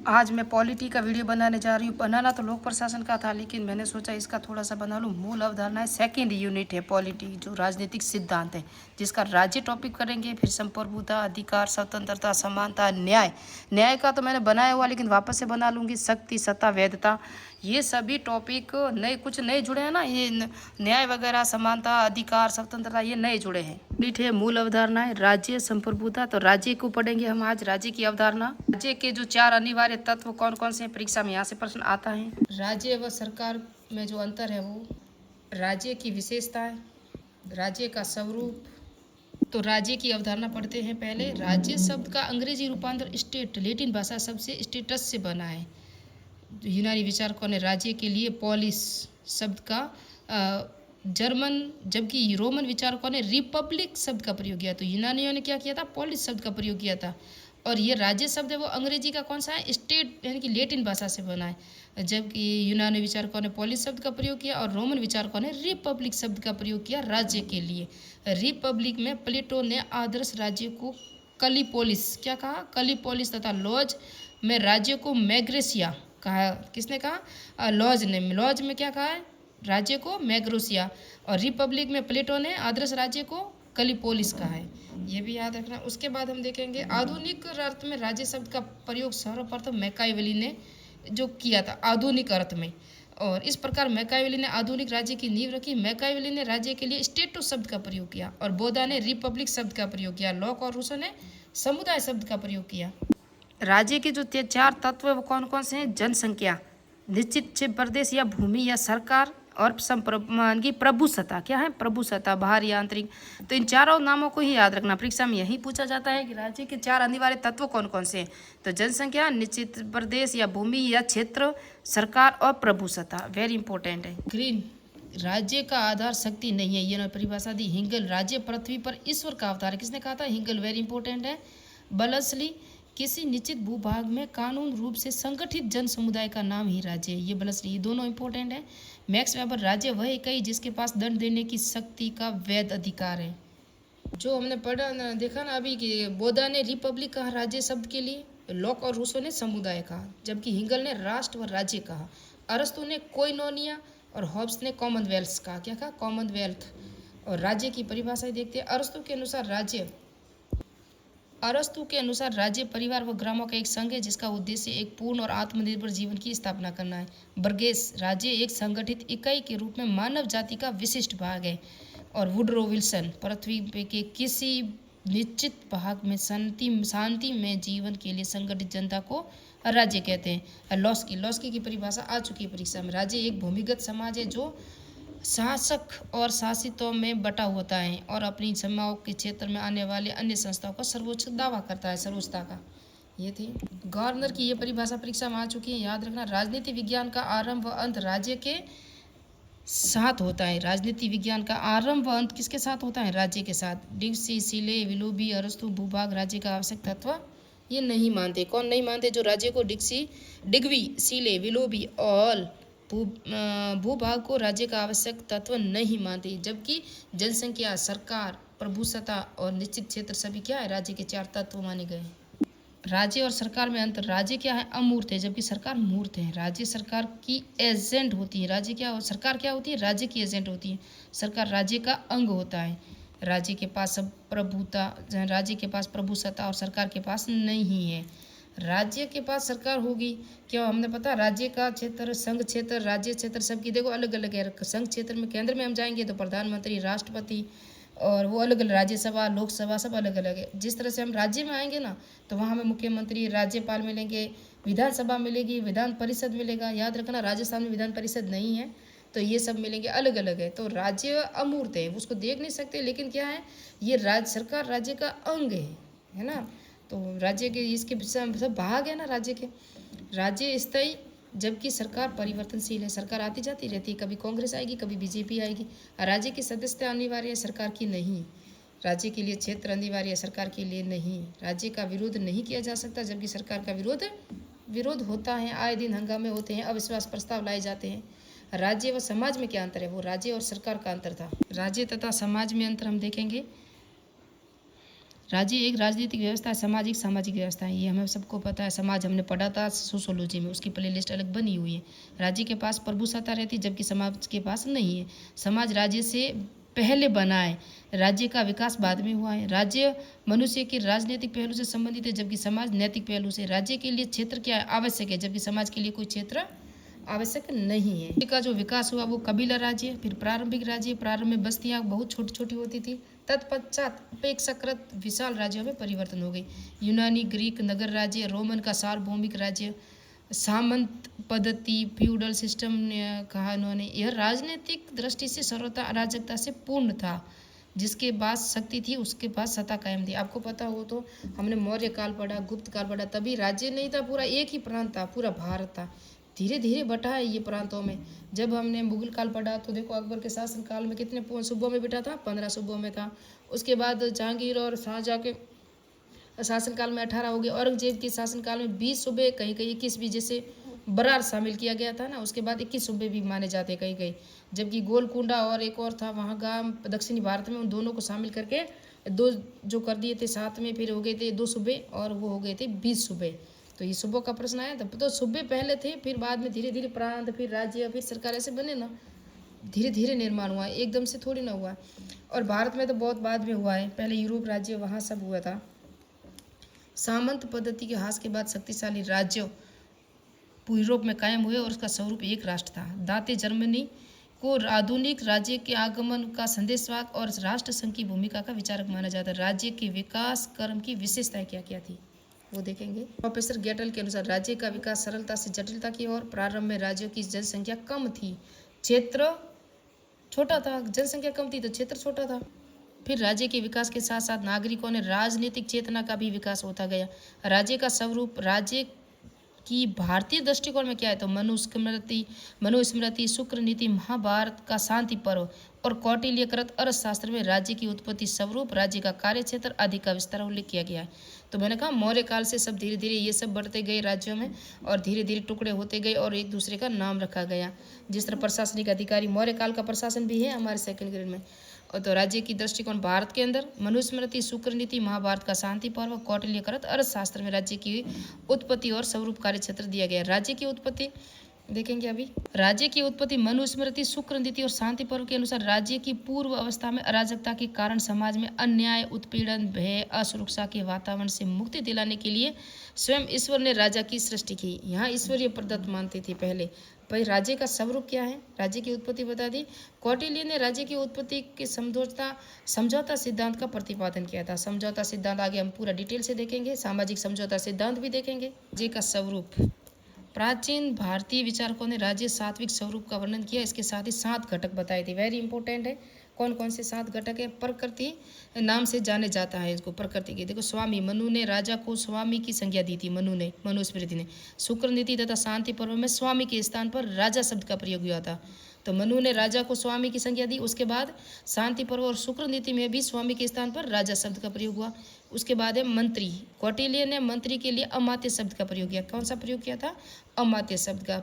आज मैं पॉलिटी का वीडियो बनाने जा रही हूँ। बनाना तो लोक प्रशासन का था, लेकिन मैंने सोचा इसका थोड़ा सा बना लूँ। मूल अवधारणा है, सेकेंड यूनिट है पॉलिटी, जो राजनीतिक सिद्धांत है, जिसका राज्य टॉपिक करेंगे, फिर संप्रभुता, अधिकार, स्वतंत्रता, समानता, न्याय। न्याय का तो मैंने बनाया हुआ, लेकिन वापस से बना लूँगी। शक्ति, सत्ता, वैधता, ये सभी टॉपिक नए, कुछ नए जुड़े हैं ना। ये न्याय वगैरह, समानता, अधिकार, स्वतंत्रता, ये नए जुड़े हैं। नीट है, मूल अवधारणा है, राज्य, संप्रभुता। तो राज्य को पढ़ेंगे हम आज, राज्य की अवधारणा। राज्य के जो 4 अनिवार्य तत्व कौन कौन से हैं, परीक्षा में यहाँ से प्रश्न आता है। राज्य व सरकार में जो अंतर है वो, राज्य की विशेषताएं, राज्य का स्वरूप। तो राज्य की अवधारणा पढ़ते हैं पहले। राज्य शब्द का अंग्रेजी रूपांतर स्टेट, लैटिन भाषा शब्द से स्टेटस से बना है। यूनानी विचारकों ने राज्य के लिए पॉलिस शब्द का जर्मन, जबकि रोमन विचारकों ने रिपब्लिक शब्द का प्रयोग किया। तो यूनानियों ने क्या किया था, पॉलिस शब्द का प्रयोग किया था। और ये राज्य शब्द है वो अंग्रेजी का कौन सा है, स्टेट, यानी कि लैटिन भाषा से बना है। जबकि यूनानी विचारकों ने पॉलिस शब्द का प्रयोग किया और रोमन विचारकों ने रिपब्लिक शब्द का प्रयोग किया राज्य के लिए। रिपब्लिक में प्लेटो ने आदर्श राज्य को कलिपोलिस क्या कहा, कलिपोलिस, तथा लॉज में राज्य को मैग्रेसिया कहा। किसने कहा, लॉज ने। लॉज में क्या कहा है, राज्य को मैग्रोसिया। और रिपब्लिक में प्लेटो ने आदर्श राज्य को कलिपोलिस कहा है, ये भी याद रखना। उसके बाद हम देखेंगे आधुनिक अर्थ में राज्य शब्द का प्रयोग सर्वप्रथम मैकाइवेली ने जो किया था आधुनिक अर्थ में। और इस प्रकार मैकाइवेली ने आधुनिक राज्य की नींव रखी। मैकाइवेली ने राज्य के लिए स्टेटो शब्द का प्रयोग किया और बोधा ने रिपब्लिक शब्द का प्रयोग किया। लॉक और रूसो ने समुदाय शब्द का प्रयोग किया। राज्य के जो 4 तत्व है वो कौन कौन से हैं, जनसंख्या, निश्चित प्रदेश या भूमि या सरकार, और की प्रभुसत्ता। क्या है, प्रभुसत्ता, बाहर या आंतरिक। तो इन चारों नामों को ही याद रखना। परीक्षा में यही पूछा जाता है कि राज्य के 4 अनिवार्य तत्व कौन कौन से हैं। तो जनसंख्या, निश्चित प्रदेश या भूमि या क्षेत्र, सरकार और प्रभुसत्ता, वेरी इंपॉर्टेंट है। ग्रीन, राज्य का आधार शक्ति नहीं है, ये परिभाषा दी। हिंगल, राज्य पृथ्वी पर ईश्वर का अवतार है, किसने कहा था, हिंगल, वेरी इंपॉर्टेंट है। बलसली, किसी निश्चित भूभाग में कानून रूप से संगठित जन समुदाय का नाम ही राज्य है, ये बलसली, ये दोनों इंपॉर्टेंट है। मैक्स वेबर, राज्य वह इकाई जिसके पास दंड देने की शक्ति का वैध अधिकार है। जो हमने पढ़ा ना, देखा ना अभी कि बोधा ने रिपब्लिक कहा राज्य शब्द के लिए, लॉक और रूसो ने समुदाय कहा, जबकि हिंगल ने राष्ट्र व राज्य कहा। अरस्तु ने कोइनोनिया और हॉब्स ने कॉमनवेल्थ कहा। क्या कहा, कॉमनवेल्थ। और राज्य की परिभाषा देखते हैं। अरस्तु के अनुसार राज्य परिवार व ग्रामों का एक संघ है जिसका उद्देश्य एक पूर्ण और आत्मनिर्भर जीवन की स्थापना करना है। बर्गेस, राज्य एक संगठित इकाई के रूप में मानव जाति का विशिष्ट भाग है। और वुडरो विल्सन, पृथ्वी के किसी निश्चित भाग में शांति में जीवन के लिए संगठित जनता को राज्य कहते हैं। लॉस्की की परिभाषा आ चुकी है परीक्षा में। राज्य एक भूमिगत समाज है जो शासक और शासितों में बटा होता है और अपनी सीमाओं के क्षेत्र में आने वाले अन्य संस्थाओं का सर्वोच्च दावा करता है, सर्वोच्चता का। ये थी गवर्नर की ये परिभाषा परीक्षा में आ चुकी है, याद रखना। राजनीति विज्ञान का आरंभ व अंत राज्य के साथ होता है। राजनीति विज्ञान का आरंभ व अंत किसके साथ होता है, राज्य के साथ। डिग्सी, सीले, विलोबी, अरस्तु, भूभाग राज्य का आवश्यक तत्व ये नहीं मानते। कौन नहीं मानते, जो राज्य को डिग्वी, सीले, विलोबी और भूभाग को राज्य का आवश्यक तत्व नहीं मानती। जबकि जनसंख्या, सरकार, प्रभुसत्ता और निश्चित क्षेत्र सभी क्या है, राज्य के 4 तत्व माने गए। राज्य और सरकार में अंतर, राज्य क्या है, अमूर्त है, जबकि सरकार मूर्त है। राज्य सरकार की एजेंट होती है, राज्य क्या, सरकार क्या होती है, राज्य की एजेंट होती है। सरकार राज्य का अंग होता है। राज्य के पास सब प्रभुता, राज्य के पास प्रभुसत्ता और सरकार के पास नहीं है। राज्य के पास सरकार होगी, क्यों, हमने पता राज्य का क्षेत्र, संघ क्षेत्र, राज्य क्षेत्र सबकी देखो अलग अलग है। संघ क्षेत्र में केंद्र में हम जाएंगे तो प्रधानमंत्री, राष्ट्रपति और वो अलग अलग, राज्यसभा, लोकसभा सब अलग अलग है। जिस तरह से हम राज्य में आएंगे ना तो वहाँ हमें मुख्यमंत्री, राज्यपाल मिलेंगे, विधानसभा मिलेगी, विधान परिषद मिलेगा। याद रखना राजस्थान में विधान परिषद नहीं है, तो ये सब मिलेंगे, अलग अलग है। तो राज्य अमूर्त है, उसको देख नहीं सकते, लेकिन क्या है, ये राज्य सरकार राज्य का अंग है ना। तो राज्य के इसके सब भाग है ना राज्य के। राज्य स्थायी, जबकि सरकार परिवर्तनशील है, सरकार आती जाती रहती है, कभी कांग्रेस आएगी, कभी बीजेपी आएगी। राज्य की सदस्यता अनिवार्य है, सरकार की नहीं। राज्य के लिए क्षेत्र अनिवार्य है, सरकार के लिए नहीं। राज्य का विरोध नहीं किया जा सकता, जबकि सरकार का विरोध होता है। आए दिन हंगामे होते हैं, अविश्वास प्रस्ताव लाए जाते हैं। राज्य व समाज में क्या अंतर है, वो राज्य और सरकार का अंतर था। राज्य तथा समाज में अंतर हम देखेंगे। राज्य एक राजनीतिक व्यवस्था है, सामाजिक सामाजिक व्यवस्था है, ये हमें सबको पता है। समाज हमने पढ़ा था सोशोलॉजी में, उसकी प्लेलिस्ट अलग बनी हुई है। राज्य के पास प्रभुसत्ता रहती है, जबकि समाज के पास नहीं है। समाज राज्य से पहले बना है, राज्य का विकास बाद में हुआ है। राज्य मनुष्य के राजनीतिक पहलू से संबंधित है, जबकि समाज नैतिक पहलू से। राज्य के लिए क्षेत्र क्या आवश्यक है, जबकि समाज के लिए कोई क्षेत्र आवश्यक नहीं है। का जो विकास हुआ वो कबीला राज्य, फिर प्रारंभिक राज्य। प्रारंभ में बस्तियां बहुत छोटी छोटी होती थी, तत्पश्चात अपेक्षाकृत विशाल राज्यों में परिवर्तन हो गई। यूनानी, ग्रीक नगर राज्य, रोमन का सार्वभौमिक राज्य, सामंत पद्धति, फ्यूडल सिस्टम कहा इन्होंने। यह राजनीतिक दृष्टि से सर्वथा अराजकता से पूर्ण था। जिसके पास शक्ति थी उसके पास सत्ता कायम थी। आपको पता हो तो हमने मौर्य काल पढ़ा, गुप्त काल पढ़ा, तभी राज्य नहीं था, पूरा एक ही प्रांत था, पूरा भारत था। धीरे धीरे बटा है ये प्रांतों में। जब हमने मुगल काल पढ़ा तो देखो अकबर के शासन काल में कितने सूबों में बिटा था, 15 सूबों में था। उसके बाद जहांगीर और शाहजहाँ के शासनकाल में 18 हो गए। औरंगजेब के शासनकाल में 20 सूबे, कहीं कहीं 21 भी, जैसे बरार शामिल किया गया था ना, उसके बाद 21 सूबे भी माने जाते कहीं कहीं। जबकि गोलकुंडा और एक और था वहाँ गांव दक्षिणी भारत में, उन दोनों को शामिल करके दो जो कर दिए थे, साथ में फिर हो गए थे 2 सूबे, और वो हो गए थे 20 सूबे। तो ये सूबों का प्रश्न आया था। तो सूबे पहले थे, फिर बाद में धीरे धीरे प्रांत, फिर राज्य, फिर सरकार, ऐसे बने ना, धीरे धीरे निर्माण हुआ है, एकदम से थोड़ी ना हुआ। और भारत में तो बहुत बाद में हुआ है, पहले यूरोप राज्य वहाँ सब हुआ था। सामंत पद्धति के ह्रास के बाद शक्तिशाली राज्यों यूरोप में कायम हुए और उसका स्वरूप एक राष्ट्र था। दांते जर्मनी को आधुनिक राज्य के आगमन का संदेशवाहक और राष्ट्र संघ की भूमिका का विचारक माना जाता है। राज्य के विकास क्रम की विशेषताएं क्या क्या थी वो देखेंगे। प्रोफेसर गेटल के अनुसार राज्य का विकास सरलता से जटिलता की ओर। प्रारंभ में राज्यों की जनसंख्या कम थी, क्षेत्र छोटा था, जनसंख्या कम थी तो क्षेत्र छोटा था। फिर राज्य के विकास के साथ साथ नागरिकों ने राजनीतिक चेतना का भी विकास होता गया। राज्य का स्वरूप, राज्य की भारतीय दृष्टिकोण में क्या है तो मनुस्मृति, शुक्र नीति, महाभारत का शांति पर्व और कौटिल्यकृत अर्थशास्त्र में राज्य की उत्पत्ति, स्वरूप, राज्य का कार्य क्षेत्र आदि का विस्तार उल्लेख किया गया है। तो मैंने कहा मौर्य काल से सब धीरे धीरे ये सब बढ़ते गए राज्यों में, और धीरे धीरे टुकड़े होते गए और एक दूसरे का नाम रखा गया। जिस तरह प्रशासनिक अधिकारी, मौर्य काल का प्रशासन भी है हमारे सेकंड ग्रेड में। और तो राज्य की दृष्टिकोण भारत के अंदर मनुस्मृति, शुक्र नीति, महाभारत का शांति पर्व, कौटिल्यकृत अर्थशास्त्र में राज्य की उत्पत्ति और स्वरूप कार्य क्षेत्र दिया गया। राज्य की उत्पत्ति देखेंगे अभी। राज्य की उत्पत्ति मनुस्मृति, शुक्र नीति और शांति पर्व के अनुसार राज्य की पूर्व अवस्था में अराजकता के कारण समाज में अन्याय, उत्पीड़न, भय, असुरक्षा के वातावरण से मुक्ति दिलाने के लिए स्वयं ईश्वर ने राजा की सृष्टि की। यहाँ ईश्वरीय प्रदत्त मानते थे पहले। भाई राज्य का स्वरूप क्या है, राज्य की उत्पत्ति बता दी। कौटिल्य ने राज्य की उत्पत्ति के समझौता सिद्धांत का प्रतिपादन किया था। समझौता सिद्धांत आगे हम पूरा डिटेल से देखेंगे, सामाजिक समझौता सिद्धांत भी देखेंगे। राज्य का स्वरूप, प्राचीन भारतीय विचारकों ने राज्य सात्विक स्वरूप का वर्णन किया। इसके साथ ही 7 घटक बताए थे, वेरी इंपॉर्टेंट है। कौन कौन से 7 घटक है? प्रकृति नाम से जाने जाता है इसको, प्रकृति के। देखो स्वामी, मनु ने राजा को स्वामी की संज्ञा दी थी, मनुस्मृति ने। शुक्र नीति तथा शांति पर्व में स्वामी के स्थान पर राजा शब्द का प्रयोग हुआ था। तो मनु ने राजा को स्वामी की संज्ञा दी। उसके बाद शांति पर्व और शुक्र नीति में भी स्वामी के स्थान पर राजा शब्द का प्रयोग हुआ। उसके बाद है मंत्री। कौटिल्य ने मंत्री के लिए अमात्य शब्द का प्रयोग किया। कौन सा प्रयोग किया था? अमात्य शब्द का।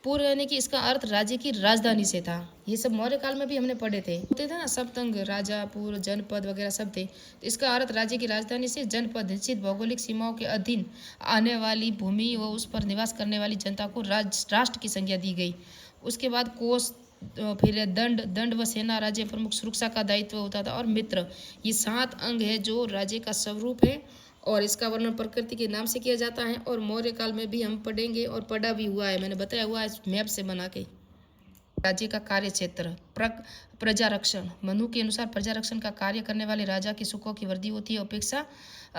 पुर यानी कि इसका अर्थ राज्य की राजधानी से था। ये सब मौर्य काल में भी हमने पढ़े थे, होते थे ना, सप्तंग, राजा, पुर, जनपद वगैरह सब थे। तो इसका अर्थ राज्य की राजधानी से जनपद, निश्चित भौगोलिक सीमाओं के अधीन आने वाली भूमि व उस पर निवास करने वाली जनता को राष्ट्र की संज्ञा दी गई। उसके बाद कोष, फिर दंड व सेना, राज्य प्रमुख, सुरक्षा का दायित्व होता था, और मित्र। ये 7 अंग है जो राज्य का स्वरूप है, और इसका वर्णन प्रकृति के नाम से किया जाता है। और मौर्य काल में भी हम पढ़ेंगे और पढ़ा भी हुआ है, मैंने बताया हुआ है मैप से बना के। राज्य का कार्य क्षेत्र, प्रजा रक्षण। मनु के अनुसार प्रजा रक्षण का कार्य करने वाले राजा की सुखों की वृद्धि होती है, उपेक्षा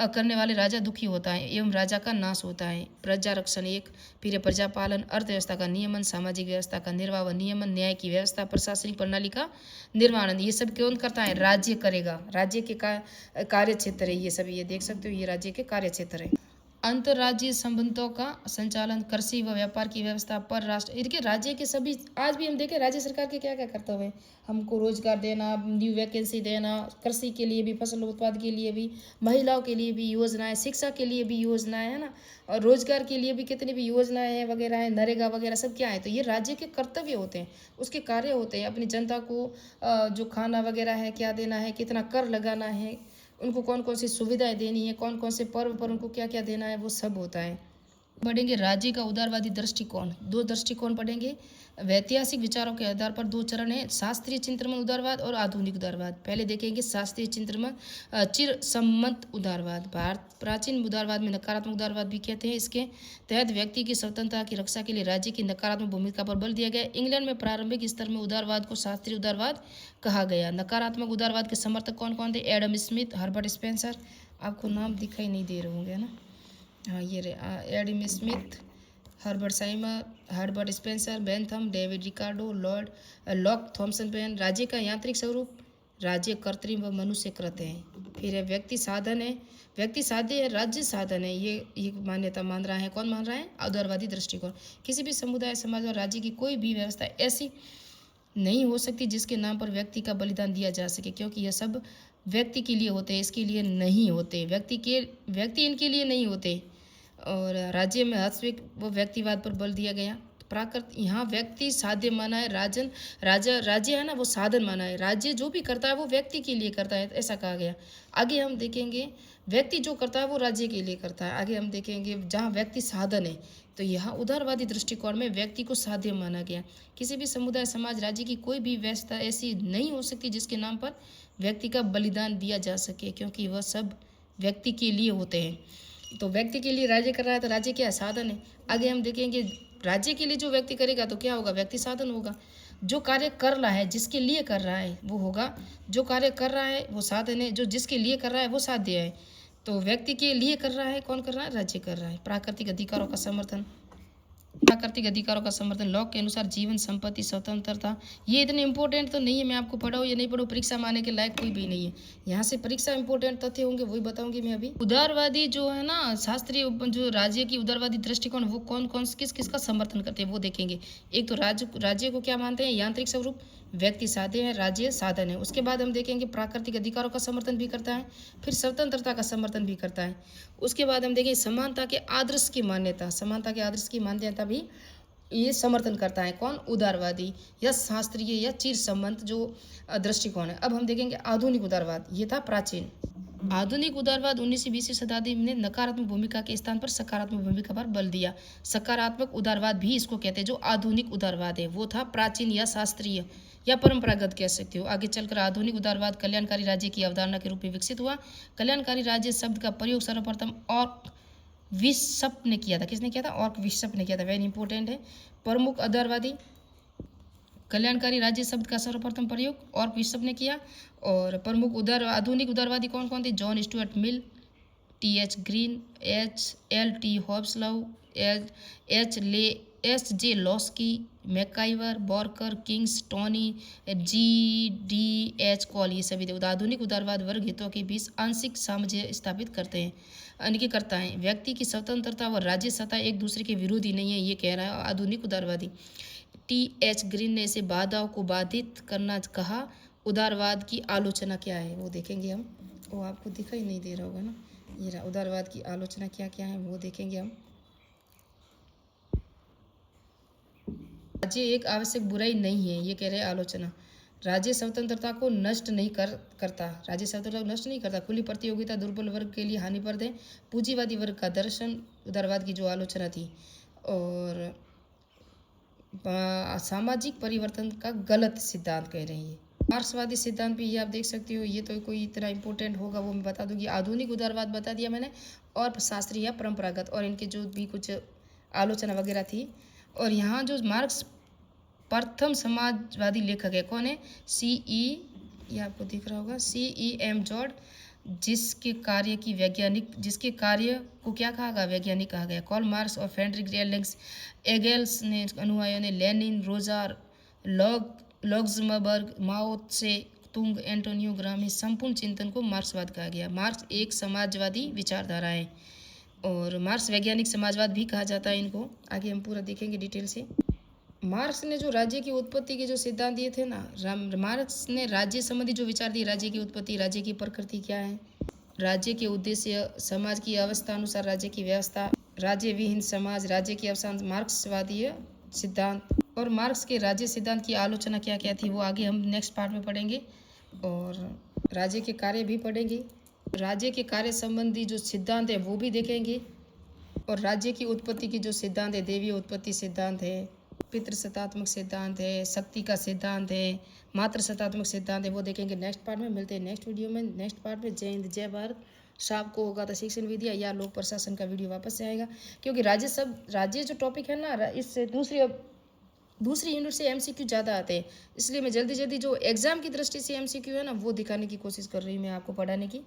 करने वाले राजा दुखी होता है एवं राजा का नाश होता है। प्रजा रक्षण एक। फिर प्रजा पालन, अर्थव्यवस्था का नियमन, सामाजिक व्यवस्था का निर्वाह व नियमन, न्याय की व्यवस्था, प्रशासनिक प्रणाली का निर्माण। ये सब कौन करता है? राज्य करेगा। राज्य के कार्य क्षेत्र है ये सब, ये देख सकते हो, ये राज्य के कार्य क्षेत्र है। अंतर्राज्यीय संबंधों का संचालन, कृषि व व्यापार की व्यवस्था, पर राष्ट्र। देखिए राज्य के सभी, आज भी हम देखें राज्य सरकार के क्या क्या कर्तव्य हैं। हमको रोजगार देना, न्यू वैकेंसी देना, कृषि के लिए भी, फसल उत्पाद के लिए भी, महिलाओं के लिए भी योजनाएं, शिक्षा के लिए भी योजनाएं, है ना, और रोजगार के लिए भी कितनी भी योजनाएं हैं वगैरह है, नरेगा वगैरह सब क्या है। तो ये राज्य के कर्तव्य होते हैं, उसके कार्य होते हैं। अपनी जनता को जो खाना वगैरह है क्या देना है, कितना कर लगाना है, उनको कौन कौन सी सुविधाएं देनी है, कौन कौन से पर्व पर उनको क्या क्या देना है, वो सब होता है। पढ़ेंगे राज्य का उदारवादी दृष्टिकोण, दो दृष्टिकोण पढ़ेंगे। वैज्ञानिक विचारों के आधार पर दो चरण है, शास्त्रीय चिंतन उदारवाद और आधुनिक उदारवाद। पहले देखेंगे शास्त्रीय चिंतन चिर सम्मत उदारवाद। भारत प्राचीन उदारवाद में नकारात्मक उदारवाद भी कहते हैं। इसके तहत व्यक्ति की स्वतंत्रता की रक्षा के लिए राज्य की नकारात्मक भूमिका पर बल दिया गया। इंग्लैंड में प्रारंभिक स्तर में उदारवाद को शास्त्रीय उदारवाद कहा गया। नकारात्मक उदारवाद के समर्थक कौन कौन थे? एडम स्मिथ, हर्बर्ट स्पेंसर, आपको नाम दिखाई नहीं दे रहे होंगे ना, हाँ ये एडम स्मिथ, हर्बर्ट साइमर, Herbert Spencer, Bentham, David Ricardo, Locke Thomson Paine. राज्य का यांत्रिक स्वरूप, राज्य कृत्रिम व मनुष्य कृत है। फिर है व्यक्ति साधन है, व्यक्ति साध्य है, राज्य साधन है। ये मान्यता मान रहा है, कौन मान रहा है? उदारवादी दृष्टिकोण। किसी भी समुदाय, समाज और राज्य की कोई भी व्यवस्था ऐसी नहीं हो सकती जिसके नाम पर व्यक्ति का बलिदान दिया जा सके, क्योंकि यह सब व्यक्ति के लिए होते हैं, इसके लिए नहीं होते। व्यक्ति इनके लिए नहीं होते। और राज्य में हस्तक्षेप व व्यक्तिवाद पर बल दिया गया। तो प्राकृत यहाँ व्यक्ति साध्य माना है, राज्य है ना वो साधन माना है। राज्य जो भी करता है वो व्यक्ति के लिए करता है, ऐसा कहा गया। आगे हम देखेंगे व्यक्ति जो करता है वो राज्य के लिए करता है। आगे हम देखेंगे जहाँ व्यक्ति साधन है, तो यहाँ उदारवादी दृष्टिकोण में व्यक्ति को साध्य माना गया। किसी भी समुदाय, समाज, राज्य की कोई भी व्यवस्था ऐसी नहीं हो सकती जिसके नाम पर व्यक्ति का बलिदान दिया जा सके, क्योंकि वह सब व्यक्ति के लिए होते हैं। तो व्यक्ति के लिए राज्य कर रहा है, तो राज्य क्या साधन है। आगे हम देखेंगे राज्य के लिए जो व्यक्ति करेगा तो क्या होगा? व्यक्ति साधन होगा। जो कार्य कर रहा है, जिसके लिए कर रहा है वो होगा, जो कार्य कर रहा है वो साधन है, जो जिसके लिए कर रहा है वो साध्य है। तो व्यक्ति के लिए कर रहा है, कौन कर रहा है? राज्य कर रहा है। प्राकृतिक अधिकारों का समर्थन, प्राकृतिक अधिकारों का समर्थन, लॉक के अनुसार जीवन, संपत्ति, स्वतंत्रता। ये इतने इंपॉर्टेंट तो नहीं है, मैं आपको पढ़ाऊँ या नहीं पढ़ाऊँ, परीक्षा माने के लायक कोई भी नहीं है। यहाँ से परीक्षा इंपॉर्टेंट तथ्य होंगे वही बताऊंगी मैं अभी। उदारवादी जो है ना, शास्त्रीय जो राज्य की उदारवादी दृष्टिकोण, वो कौन कौन किस किसका समर्थन करते हैं वो देखेंगे। एक तो राज्य को क्या मानते हैं? यांत्रिक स्वरूप, व्यक्ति साध्य है, राज्य साधन है। उसके बाद हम देखेंगे प्राकृतिक अधिकारों का समर्थन भी करता है, फिर स्वतंत्रता का समर्थन भी करता है। उसके बाद हम देखेंगे समानता के आदर्श की मान्यता, समानता के आदर्श की मान्यता भी ये समर्थन करता है। कौन? उदारवादी या शास्त्रीय या चिर संबंध जो दृष्टिकोण है। अब हम देखेंगे आधुनिक उदारवाद, ये था प्राचीन। आधुनिक उदारवाद 19वीं शताब्दी में नकारात्मक भूमिका के स्थान पर सकारात्मक भूमिका पर बल दिया। सकारात्मक उदारवाद भी इसको कहते हैं। जो आधुनिक उदारवाद है वो था प्राचीन या शास्त्रीय या परंपरागत कह सकते हो। आगे चलकर आधुनिक उदारवाद कल्याणकारी राज्य की अवधारणा के रूप में विकसित हुआ। कल्याणकारी राज्य शब्द का प्रयोग सर्वप्रथम और विशप ने किया था। किसने किया था? और विशप ने किया था। वेरी इंपॉर्टेंट है। प्रमुख उदारवादी, कल्याणकारी राज्य शब्द का सर्वप्रथम प्रयोग और विशप ने किया। और प्रमुख आधुनिक उदारवादी कौन कौन थे? John Stuart Mill, T H. Green, H.L.T. हॉब्सलव, H.J. लॉस्की, मैकाइवर, बॉर्कर, किंग्स, टोनी, G.D.H. कॉल, ये सभी आधुनिक उदारवाद वर्ग हितों के बीच आंशिक सामंजस्य स्थापित करते हैं, इनके करता है। व्यक्ति की स्वतंत्रता व राज्य सत्ता एक दूसरे के विरोधी नहीं है, ये कह रहा है आधुनिक उदारवादी। T.H. ग्रीन ने इसे बाधाओं को बाधित करना कहा। उदारवाद की आलोचना क्या है वो देखेंगे हम। वो आपको दिखाई नहीं दे रहा होगा ना, ये रहा। उदारवाद की आलोचना क्या क्या है वो देखेंगे हम। राज्य एक आवश्यक बुराई नहीं है, ये कह रहे हैं आलोचना। राज्य स्वतंत्रता को नष्ट नहीं करता, राज्य स्वतंत्रता को नष्ट नहीं करता। खुली प्रतियोगिता दुर्बल वर्ग के लिए हानिप्रद है। पूंजीवादी वर्ग का दर्शन, उदारवाद की जो आलोचना थी। और सामाजिक परिवर्तन का गलत सिद्धांत कह रहे हैं। मार्क्सवादी सिद्धांत भी ये आप देख सकते हो, ये तो कोई इतना इंपॉर्टेंट होगा वो मैं बता दूंगी। आधुनिक उदारवाद बता दिया मैंने, और शास्त्रीय या परंपरागत, और इनके जो भी कुछ आलोचना वगैरह थी। और यहाँ जो मार्क्स प्रथम समाजवादी लेखक है, कौन है? ये आपको दिख रहा होगा, C.E.M. जॉर्ज, जिसके कार्य को क्या कहा गया? वैज्ञानिक कहा गया। कार्ल मार्क्स और फ्रेडरिक एंगेल्स ने अनुयायियों ने लेनिन, रोजा लग्जमबर्ग, माओ त्से तुंग, एंटोनियो ग्रामी संपूर्ण चिंतन को मार्क्सवाद कहा गया। मार्क्स एक समाजवादी विचारधारा है, और मार्क्स वैज्ञानिक समाजवाद भी कहा जाता है इनको। आगे हम पूरा देखेंगे डिटेल से। मार्क्स ने जो राज्य की उत्पत्ति के जो सिद्धांत दिए थे ना, मार्क्स ने राज्य संबंधी जो विचार दिए, राज्य की उत्पत्ति, राज्य की प्रकृति क्या है, राज्य के उद्देश्य, समाज की अवस्था अनुसार राज्य की व्यवस्था, राज्य विहीन समाज, राज्य की अवसान, मार्क्सवादी सिद्धांत। और मार्क्स के राज्य सिद्धांत की आलोचना क्या क्या थी वो आगे हम नेक्स्ट पार्ट में पढ़ेंगे। और राज्य के कार्य भी पढ़ेंगे। राज्य के कार्य संबंधी जो सिद्धांत है वो भी देखेंगे। और राज्य की उत्पत्ति की जो सिद्धांत है, देवीय उत्पत्ति सिद्धांत है, पितृसत्तात्मक सिद्धांत है, शक्ति का सिद्धांत है, मातृ सत्तात्मक सिद्धांत है, वो देखेंगे नेक्स्ट पार्ट में। मिलते हैं नेक्स्ट वीडियो में, नेक्स्ट पार्ट में। जय हिंद, जय भारत। शाम को होगा तो शिक्षण विधिया या लोक प्रशासन का वीडियो वापस से आएगा, क्योंकि राज्य जो टॉपिक है ना, इससे दूसरी यूनिट से एमसीक्यू ज़्यादा आते हैं, इसलिए मैं जल्दी जो एग्जाम की दृष्टि से एमसीक्यू है ना वो दिखाने की कोशिश कर रही हूँ मैं आपको पढ़ाने की।